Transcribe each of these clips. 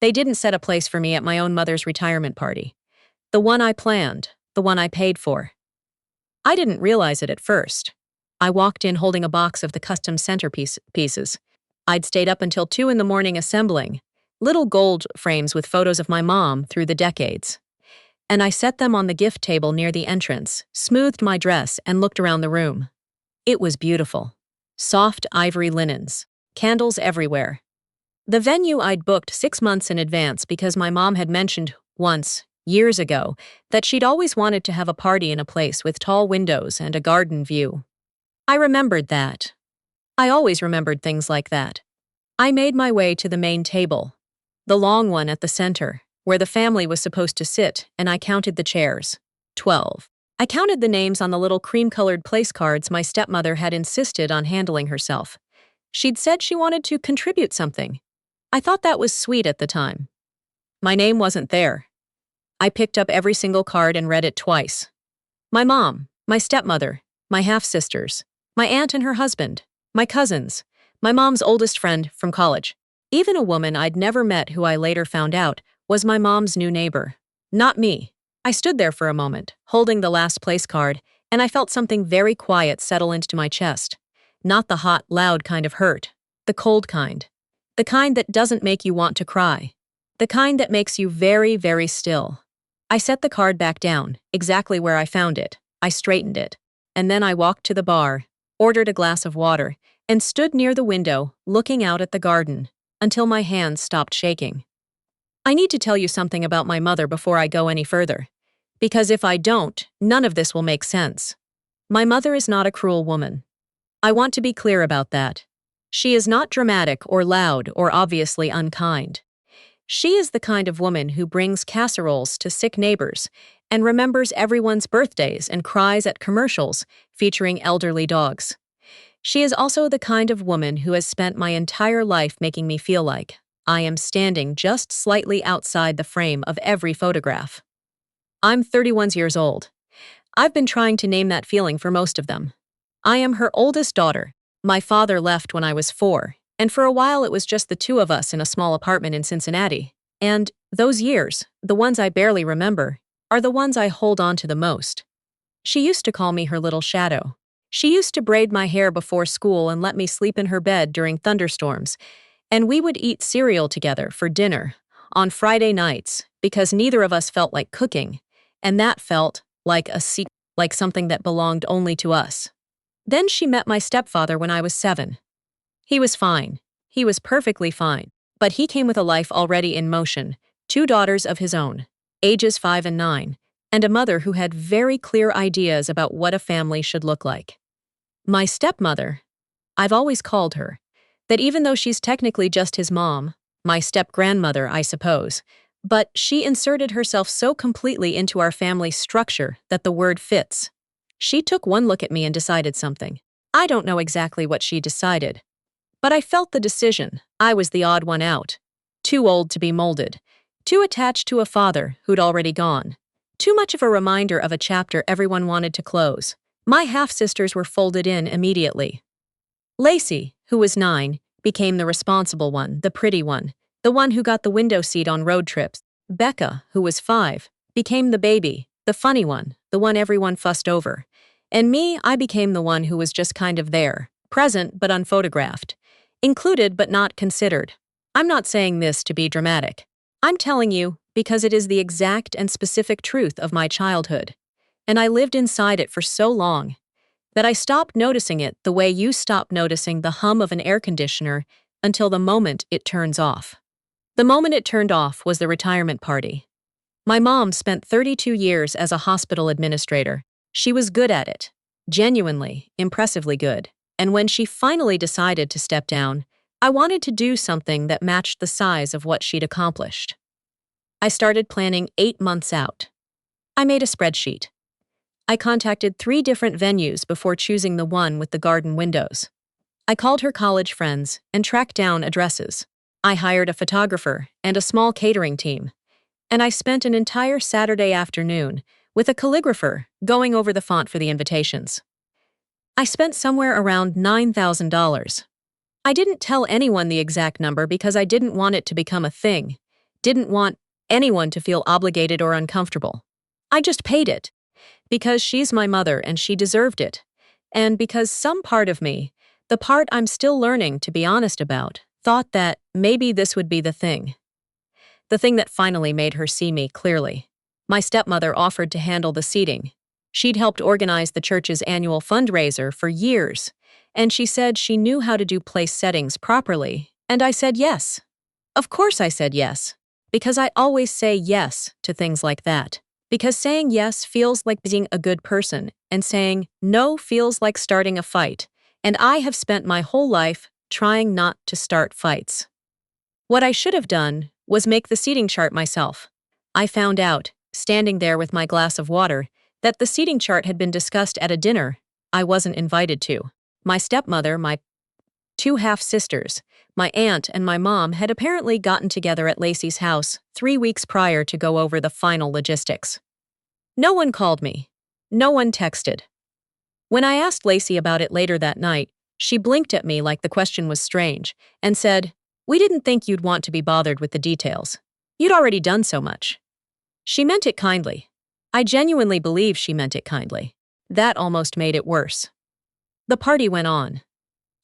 They didn't set a place for me at my own mother's retirement party. The one I planned, the one I paid for. I didn't realize it at first. I walked in holding a box of the custom pieces. I'd stayed up until 2 in the morning assembling little gold frames with photos of my mom through the decades. And I set them on the gift table near the entrance, smoothed my dress, and looked around the room. It was beautiful. Soft ivory linens, candles everywhere. The venue I'd booked 6 months in advance because my mom had mentioned once, years ago, that she'd always wanted to have a party in a place with tall windows and a garden view. I remembered that. I always remembered things like that. I made my way to the main table, the long one at the center, where the family was supposed to sit, and I counted the chairs. 12. I counted the names on the little cream-colored place cards my stepmother had insisted on handling herself. She'd said she wanted to contribute something. I thought that was sweet at the time. My name wasn't there. I picked up every single card and read it twice. My mom, my stepmother, my half-sisters, my aunt and her husband, my cousins, my mom's oldest friend from college. Even a woman I'd never met who I later found out was my mom's new neighbor. Not me. I stood there for a moment, holding the last place card, and I felt something very quiet settle into my chest. Not the hot, loud kind of hurt. The cold kind. The kind that doesn't make you want to cry. The kind that makes you very, very still. I set the card back down, exactly where I found it. I straightened it. And then I walked to the bar, ordered a glass of water, and stood near the window, looking out at the garden, until my hands stopped shaking. I need to tell you something about my mother before I go any further. Because if I don't, none of this will make sense. My mother is not a cruel woman. I want to be clear about that. She is not dramatic or loud or obviously unkind. She is the kind of woman who brings casseroles to sick neighbors and remembers everyone's birthdays and cries at commercials featuring elderly dogs. She is also the kind of woman who has spent my entire life making me feel like I am standing just slightly outside the frame of every photograph. I'm 31 years old. I've been trying to name that feeling for most of them. I am her oldest daughter. My father left when I was 4, and for a while it was just the two of us in a small apartment in Cincinnati. And those years, the ones I barely remember, are the ones I hold on to the most. She used to call me her little shadow. She used to braid my hair before school and let me sleep in her bed during thunderstorms, and we would eat cereal together for dinner on Friday nights because neither of us felt like cooking, and that felt like a secret, like something that belonged only to us. Then she met my stepfather when I was 7. He was fine. He was perfectly fine. But he came with a life already in motion, 2 daughters of his own, ages 5 and 9, and a mother who had very clear ideas about what a family should look like. My stepmother, I've always called her, that even though she's technically just his mom, my step-grandmother, I suppose, but she inserted herself so completely into our family structure that the word fits. She took one look at me and decided something. I don't know exactly what she decided, but I felt the decision. I was the odd one out. Too old to be molded. Too attached to a father who'd already gone. Too much of a reminder of a chapter everyone wanted to close. My half-sisters were folded in immediately. Lacey, who was 9, became the responsible one, the pretty one, the one who got the window seat on road trips. Becca, who was 5, became the baby, the funny one, the one everyone fussed over. And me, I became the one who was just kind of there, present but unphotographed, included but not considered. I'm not saying this to be dramatic. I'm telling you because it is the exact and specific truth of my childhood. And I lived inside it for so long that I stopped noticing it the way you stop noticing the hum of an air conditioner until the moment it turns off. The moment it turned off was the retirement party. My mom spent 32 years as a hospital administrator. She was good at it, genuinely, impressively good. And when she finally decided to step down, I wanted to do something that matched the size of what she'd accomplished. I started planning 8 months out. I made a spreadsheet. I contacted 3 different venues before choosing the one with the garden windows. I called her college friends and tracked down addresses. I hired a photographer and a small catering team. And I spent an entire Saturday afternoon with a calligrapher going over the font for the invitations. I spent somewhere around $9,000. I didn't tell anyone the exact number because I didn't want it to become a thing. didn't want anyone to feel obligated or uncomfortable. I just paid it. Because she's my mother and she deserved it. And because some part of me, the part I'm still learning to be honest about, thought that maybe this would be the thing. The thing that finally made her see me clearly. My stepmother offered to handle the seating. She'd helped organize the church's annual fundraiser for years, and she said she knew how to do place settings properly, and I said yes. Of course I said yes, because I always say yes to things like that. Because saying yes feels like being a good person, and saying no feels like starting a fight, and I have spent my whole life trying not to start fights. What I should have done was make the seating chart myself. I found out, standing there with my glass of water, that the seating chart had been discussed at a dinner I wasn't invited to. My stepmother, my two half-sisters, my aunt, and my mom had apparently gotten together at Lacey's house 3 weeks prior to go over the final logistics. No one called me. No one texted. When I asked Lacey about it later that night, she blinked at me like the question was strange and said, "We didn't think you'd want to be bothered with the details. You'd already done so much." She meant it kindly. I genuinely believe she meant it kindly. That almost made it worse. The party went on.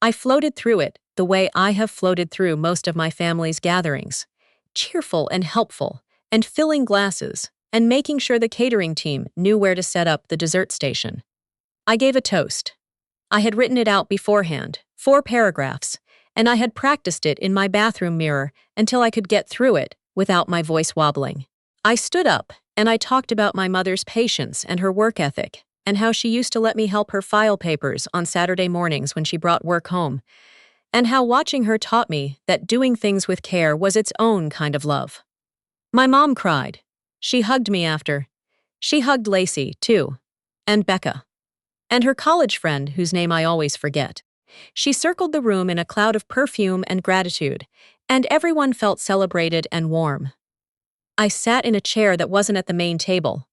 I floated through it the way I have floated through most of my family's gatherings, cheerful and helpful, and filling glasses, and making sure the catering team knew where to set up the dessert station. I gave a toast. I had written it out beforehand, 4 paragraphs, and I had practiced it in my bathroom mirror until I could get through it without my voice wobbling. I stood up, and I talked about my mother's patience and her work ethic, and how she used to let me help her file papers on Saturday mornings when she brought work home, and how watching her taught me that doing things with care was its own kind of love. My mom cried. She hugged me after. She hugged Lacey, too, and Becca, and her college friend whose name I always forget. She circled the room in a cloud of perfume and gratitude, and everyone felt celebrated and warm. I sat in a chair that wasn't at the main table.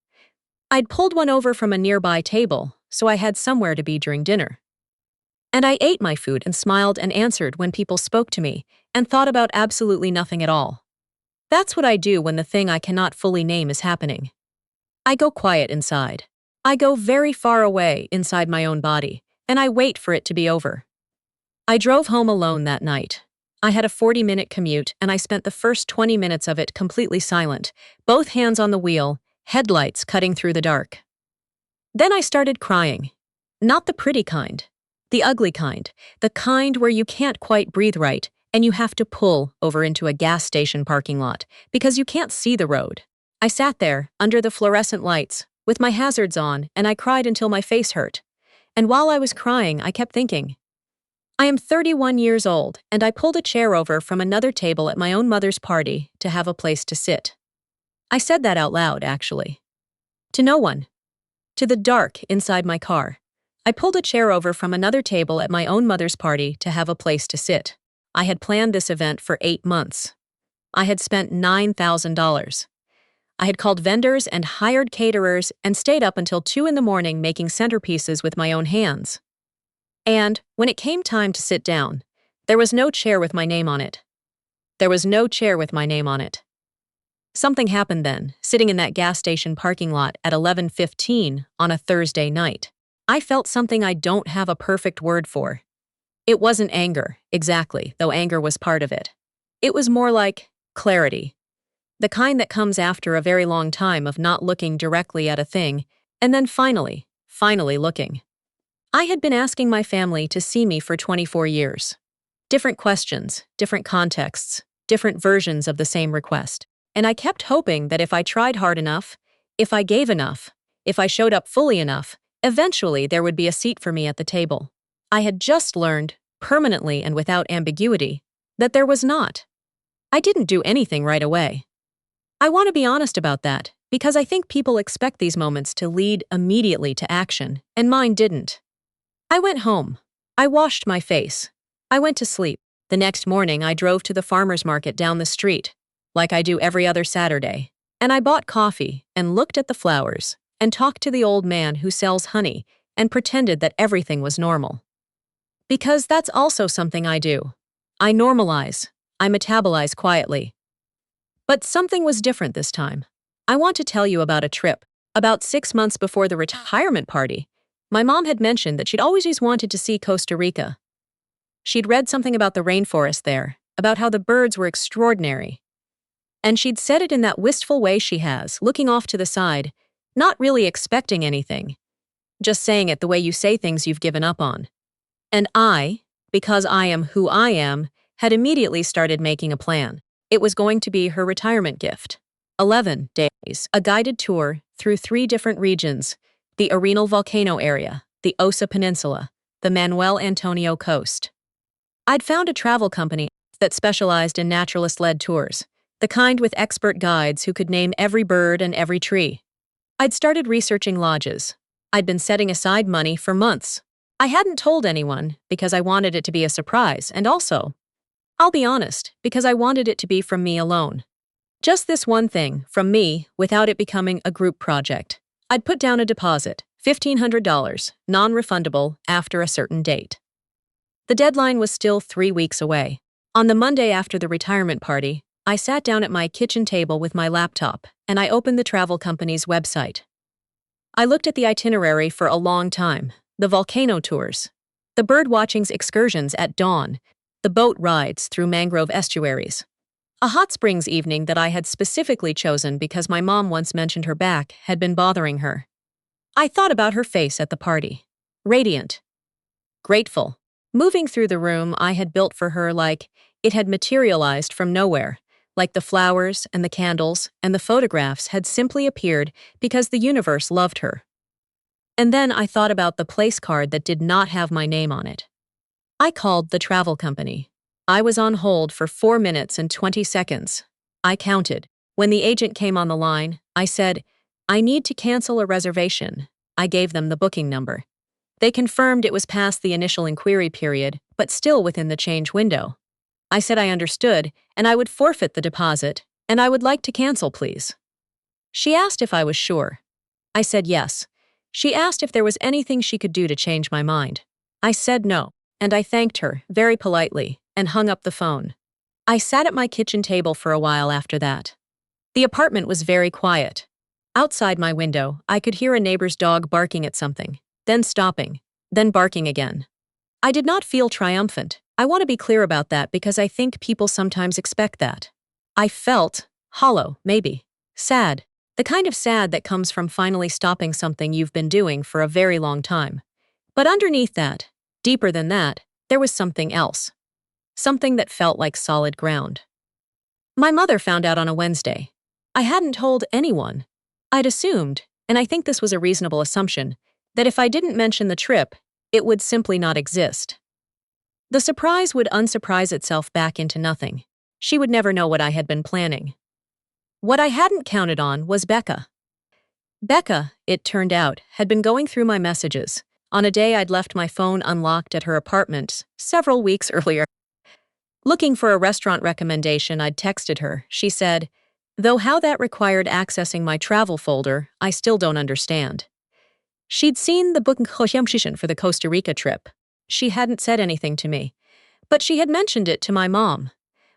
I'd pulled one over from a nearby table, so I had somewhere to be during dinner. And I ate my food and smiled and answered when people spoke to me, and thought about absolutely nothing at all. That's what I do when the thing I cannot fully name is happening. I go quiet inside. I go very far away inside my own body, and I wait for it to be over. I drove home alone that night. I had a 40-minute commute, and I spent the first 20 minutes of it completely silent, both hands on the wheel, headlights cutting through the dark. Then I started crying. Not the pretty kind. The ugly kind. The kind where you can't quite breathe right, and you have to pull over into a gas station parking lot because you can't see the road. I sat there, under the fluorescent lights, with my hazards on, and I cried until my face hurt. And while I was crying, I kept thinking, I am 31 years old, and I pulled a chair over from another table at my own mother's party to have a place to sit. I said that out loud, actually. To no one. To the dark inside my car. I pulled a chair over from another table at my own mother's party to have a place to sit. I had planned this event for 8 months. I had spent $9,000. I had called vendors and hired caterers and stayed up until 2 in the morning making centerpieces with my own hands. And when it came time to sit down, there was no chair with my name on it. There was no chair with my name on it. Something happened then, sitting in that gas station parking lot at 11:15 on a Thursday night. I felt something I don't have a perfect word for. It wasn't anger, exactly, though anger was part of it. It was more like clarity. The kind that comes after a very long time of not looking directly at a thing, and then finally looking. I had been asking my family to see me for 24 years. Different questions, different contexts, different versions of the same request. And I kept hoping that if I tried hard enough, if I gave enough, if I showed up fully enough, eventually there would be a seat for me at the table. I had just learned, permanently and without ambiguity, that there was not. I didn't do anything right away. I want to be honest about that, because I think people expect these moments to lead immediately to action, and mine didn't. I went home. I washed my face. I went to sleep. The next morning I drove to the farmer's market down the street, like I do every other Saturday, and I bought coffee and looked at the flowers and talked to the old man who sells honey and pretended that everything was normal. Because that's also something I do. I normalize. I metabolize quietly. But something was different this time. I want to tell you about a trip. About 6 months before the retirement party, my mom had mentioned that she'd always wanted to see Costa Rica. She'd read something about the rainforest there, about how the birds were extraordinary. And she'd said it in that wistful way she has, looking off to the side, not really expecting anything, just saying it the way you say things you've given up on. And I, because I am who I am, had immediately started making a plan. It was going to be her retirement gift. 11 days, a guided tour through 3 different regions: the Arenal volcano area, the Osa Peninsula, the Manuel Antonio Coast. I'd found a travel company that specialized in naturalist-led tours, the kind with expert guides who could name every bird and every tree. I'd started researching lodges. I'd been setting aside money for months. I hadn't told anyone because I wanted it to be a surprise, and also, I'll be honest, because I wanted it to be from me alone. Just this one thing, from me, without it becoming a group project. I'd put down a deposit, $1,500, non-refundable, after a certain date. The deadline was still 3 weeks away. On the Monday after the retirement party, I sat down at my kitchen table with my laptop, and I opened the travel company's website. I looked at the itinerary for a long time: the volcano tours, the bird-watching excursions at dawn, the boat rides through mangrove estuaries, a hot springs evening that I had specifically chosen because my mom once mentioned her back had been bothering her. I thought about her face at the party. Radiant. Grateful. Moving through the room I had built for her like it had materialized from nowhere, like the flowers and the candles and the photographs had simply appeared because the universe loved her. And then I thought about the place card that did not have my name on it. I called the travel company. I was on hold for 4 minutes and 20 seconds. I counted. When the agent came on the line, I said, "I need to cancel a reservation." I gave them the booking number. They confirmed it was past the initial inquiry period, but still within the change window. I said I understood, and I would forfeit the deposit, and I would like to cancel, please. She asked if I was sure. I said yes. She asked if there was anything she could do to change my mind. I said no, and I thanked her, very politely, and hung up the phone. I sat at my kitchen table for a while after that. The apartment was very quiet. Outside my window, I could hear a neighbor's dog barking at something, then stopping, then barking again. I did not feel triumphant. I want to be clear about that because I think people sometimes expect that. I felt hollow, maybe. Sad. The kind of sad that comes from finally stopping something you've been doing for a very long time. But underneath that, deeper than that, there was something else. Something that felt like solid ground. My mother found out on a Wednesday. I hadn't told anyone. I'd assumed, and I think this was a reasonable assumption, that if I didn't mention the trip, it would simply not exist. The surprise would unsurprise itself back into nothing. She would never know what I had been planning. What I hadn't counted on was Becca. Becca, it turned out, had been going through my messages on a day I'd left my phone unlocked at her apartment several weeks earlier. Looking for a restaurant recommendation I'd texted her, she said, "Though how that required accessing my travel folder, I still don't understand." She'd seen the booking for the Costa Rica trip. She hadn't said anything to me, but she had mentioned it to my mom.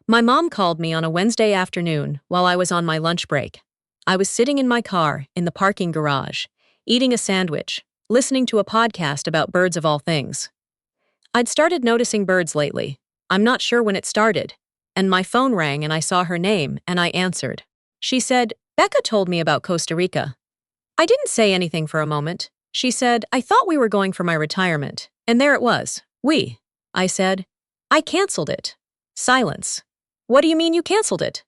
My mom called me on a Wednesday afternoon while I was on my lunch break. I was sitting in my car in the parking garage, eating a sandwich, listening to a podcast about birds of all things. I'd started noticing birds lately. I'm not sure when it started, and my phone rang and I saw her name and I answered. She said, "Becca told me about Costa Rica." I didn't say anything for a moment. She said, "I thought we were going for my retirement." And there it was. We. I said, "I canceled it." Silence. "What do you mean you canceled it?"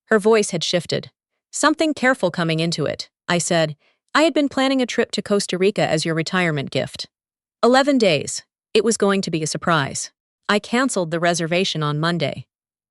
Her voice had shifted. Something careful coming into it. I said, "I had been planning a trip to Costa Rica as your retirement gift. 11 days. It was going to be a surprise. I canceled the reservation on Monday."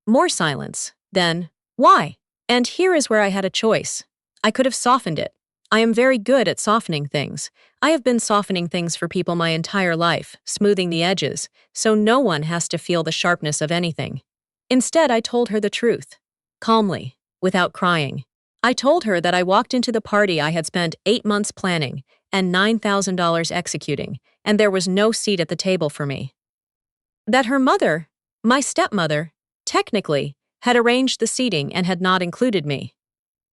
More silence. Then, "Why?" And here is where I had a choice. I could have softened it. I am very good at softening things. I have been softening things for people my entire life, smoothing the edges, so no one has to feel the sharpness of anything. Instead, I told her the truth. Calmly, without crying. I told her that I walked into the party I had spent 8 months planning and $9,000 executing, and there was no seat at the table for me. That her mother, my stepmother, technically, had arranged the seating and had not included me,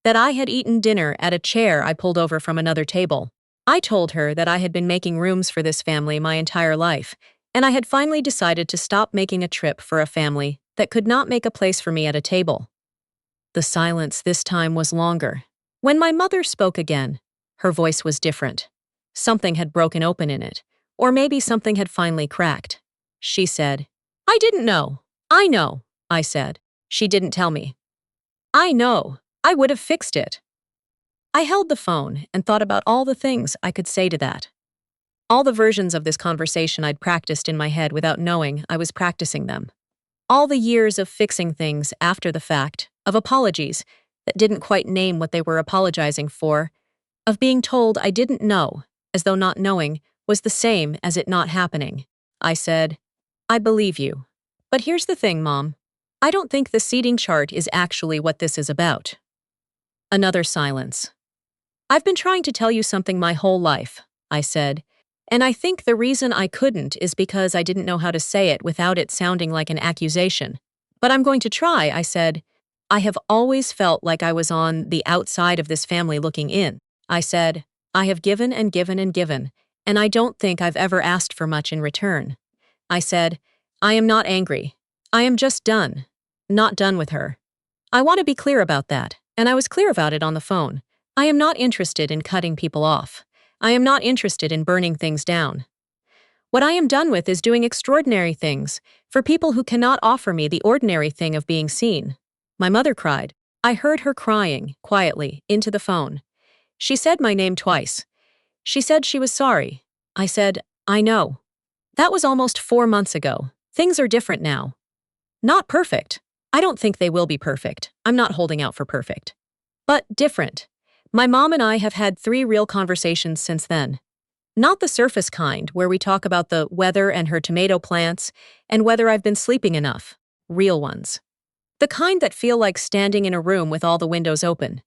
that I had eaten dinner at a chair I pulled over from another table. I told her that I had been making rooms for this family my entire life, and I had finally decided to stop making a trip for a family that could not make a place for me at a table. The silence this time was longer. When my mother spoke again, her voice was different. Something had broken open in it, or maybe something had finally cracked. She said, "I didn't know." "I know," I said. "She didn't tell me." "I know. I would have fixed it." I held the phone and thought about all the things I could say to that. All the versions of this conversation I'd practiced in my head without knowing I was practicing them. All the years of fixing things after the fact, of apologies that didn't quite name what they were apologizing for, of being told I didn't know, as though not knowing was the same as it not happening. I said, "I believe you. But here's the thing, Mom. I don't think the seating chart is actually what this is about." Another silence. "I've been trying to tell you something my whole life," I said, "and I think the reason I couldn't is because I didn't know how to say it without it sounding like an accusation. But I'm going to try," I said. "I have always felt like I was on the outside of this family looking in." I said, "I have given and given and given, and I don't think I've ever asked for much in return." I said, "I am not angry. I am just done. Not done with her. I want to be clear about that, and I was clear about it on the phone. I am not interested in cutting people off. I am not interested in burning things down. What I am done with is doing extraordinary things for people who cannot offer me the ordinary thing of being seen." My mother cried. I heard her crying, quietly, into the phone. She said my name twice. She said she was sorry. I said, "I know. That was almost 4 months ago. Things are different now. Not perfect. I don't think they will be perfect. I'm not holding out for perfect. But different. My mom and I have had 3 real conversations since then. Not the surface kind, where we talk about the weather and her tomato plants, and whether I've been sleeping enough. Real ones. The kind that feel like standing in a room with all the windows open.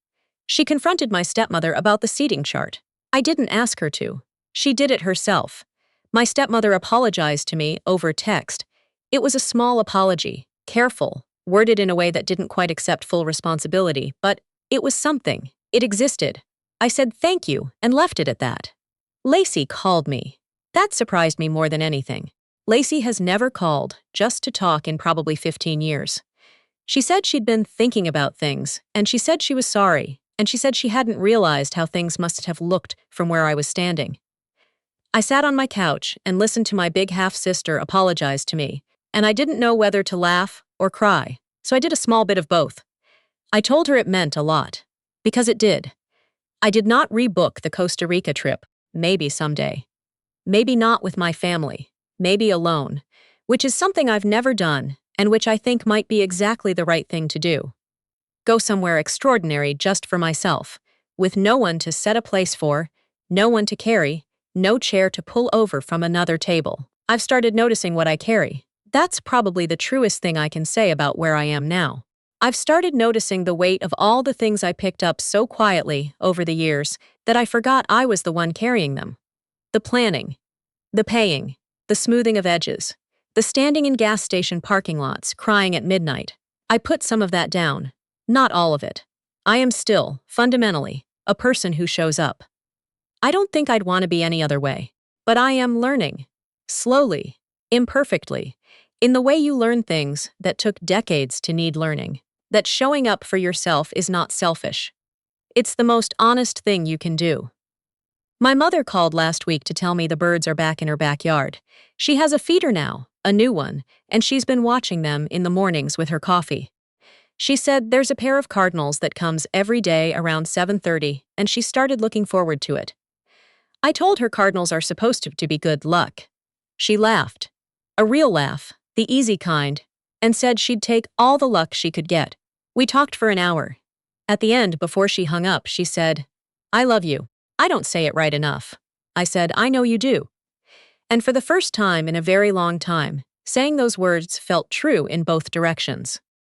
She confronted my stepmother about the seating chart. I didn't ask her to. She did it herself. My stepmother apologized to me over text. It was a small apology, careful, worded in a way that didn't quite accept full responsibility, but it was something. It existed. I said thank you and left it at that. Lacey called me. That surprised me more than anything. Lacey has never called, just to talk, in probably 15 years. She said she'd been thinking about things, and she said she was sorry, and she said she hadn't realized how things must have looked from where I was standing. I sat on my couch and listened to my big half-sister apologize to me, and I didn't know whether to laugh or cry, so I did a small bit of both. I told her it meant a lot. Because it did. I did not rebook the Costa Rica trip, maybe someday. Maybe not with my family, maybe alone, which is something I've never done and which I think might be exactly the right thing to do. Go somewhere extraordinary just for myself, with no one to set a place for, no one to carry, no chair to pull over from another table. I've started noticing what I carry. That's probably the truest thing I can say about where I am now. I've started noticing the weight of all the things I picked up so quietly over the years that I forgot I was the one carrying them. The planning, the paying, the smoothing of edges, the standing in gas station parking lots, crying at midnight. I put some of that down, not all of it. I am still, fundamentally, a person who shows up. I don't think I'd want to be any other way, but I am learning. Slowly, imperfectly, in the way you learn things that took decades to need learning. That showing up for yourself is not selfish. It's the most honest thing you can do. My mother called last week to tell me the birds are back in her backyard. She has a feeder now, a new one, and she's been watching them in the mornings with her coffee. She said there's a pair of cardinals that comes every day around 7:30, and she started looking forward to it. I told her cardinals are supposed to be good luck. She laughed. A real laugh, the easy kind, and said she'd take all the luck she could get. We talked for an hour. At the end, before she hung up, she said, "I love you. I don't say it right enough." I said, "I know you do." And for the first time in a very long time, saying those words felt true in both directions.